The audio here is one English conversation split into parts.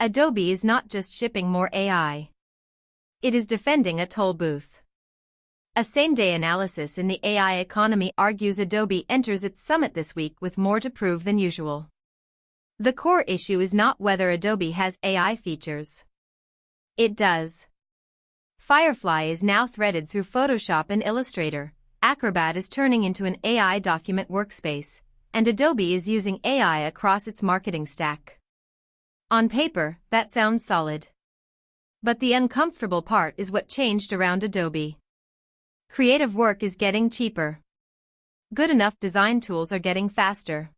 Adobe is not just shipping more AI. It is defending a toll booth. A same-day analysis in the AI economy argues Adobe enters its summit this week with more to prove than usual. The core issue is not whether Adobe has AI features. It does. Firefly is now threaded through Photoshop and Illustrator, Acrobat is turning into an AI document workspace, and Adobe is using AI across its marketing stack. On paper, that sounds solid. But the uncomfortable part is what changed around Adobe. Creative work is getting cheaper. Good enough design tools are getting faster.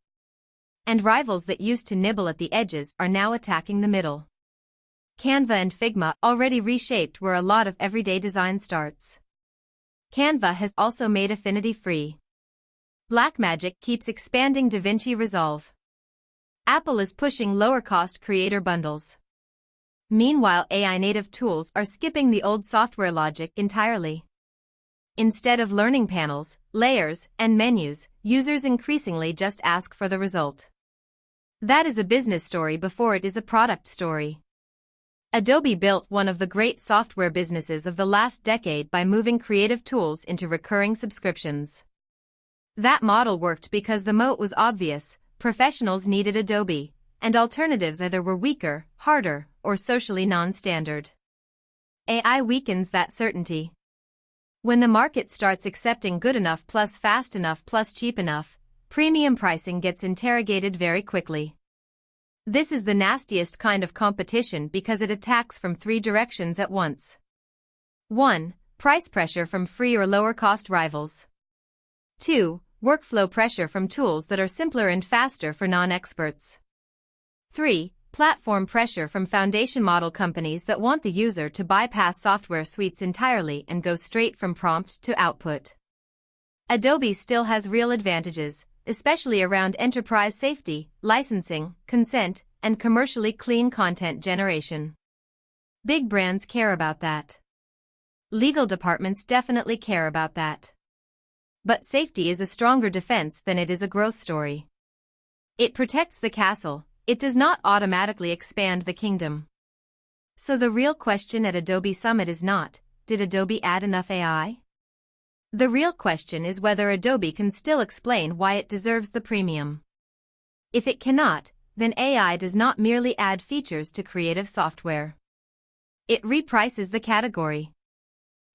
And rivals that used to nibble at the edges are now attacking the middle. Canva and Figma already reshaped where a lot of everyday design starts. Canva has also made Affinity free. Blackmagic keeps expanding DaVinci Resolve. Apple is pushing lower-cost creator bundles. Meanwhile, AI-native tools are skipping the old software logic entirely. Instead of learning panels, layers, and menus, users increasingly just ask for the result. That is a business story before it is a product story. Adobe built one of the great software businesses of the last decade by moving creative tools into recurring subscriptions. That model worked because the moat was obvious, professionals needed Adobe, and alternatives either were weaker, harder, or socially non-standard. AI weakens that certainty. When the market starts accepting good enough plus fast enough plus cheap enough, premium pricing gets interrogated very quickly. This is the nastiest kind of competition because it attacks from three directions at once. 1. Price pressure from free or lower-cost rivals. 2. Workflow pressure from tools that are simpler and faster for non-experts. 3. Platform pressure from foundation model companies that want the user to bypass software suites entirely and go straight from prompt to output. Adobe still has real advantages, especially around enterprise safety, licensing, consent, and commercially clean content generation. Big brands care about that. Legal departments definitely care about that. But safety is a stronger defense than it is a growth story. It protects the castle. It does not automatically expand the kingdom. So the real question at Adobe Summit is not, did Adobe add enough AI? The real question is whether Adobe can still explain why it deserves the premium. If it cannot, then AI does not merely add features to creative software. It reprices the category.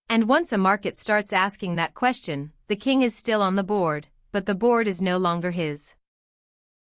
And once a market starts asking that question, the king is still on the board, but the board is no longer his.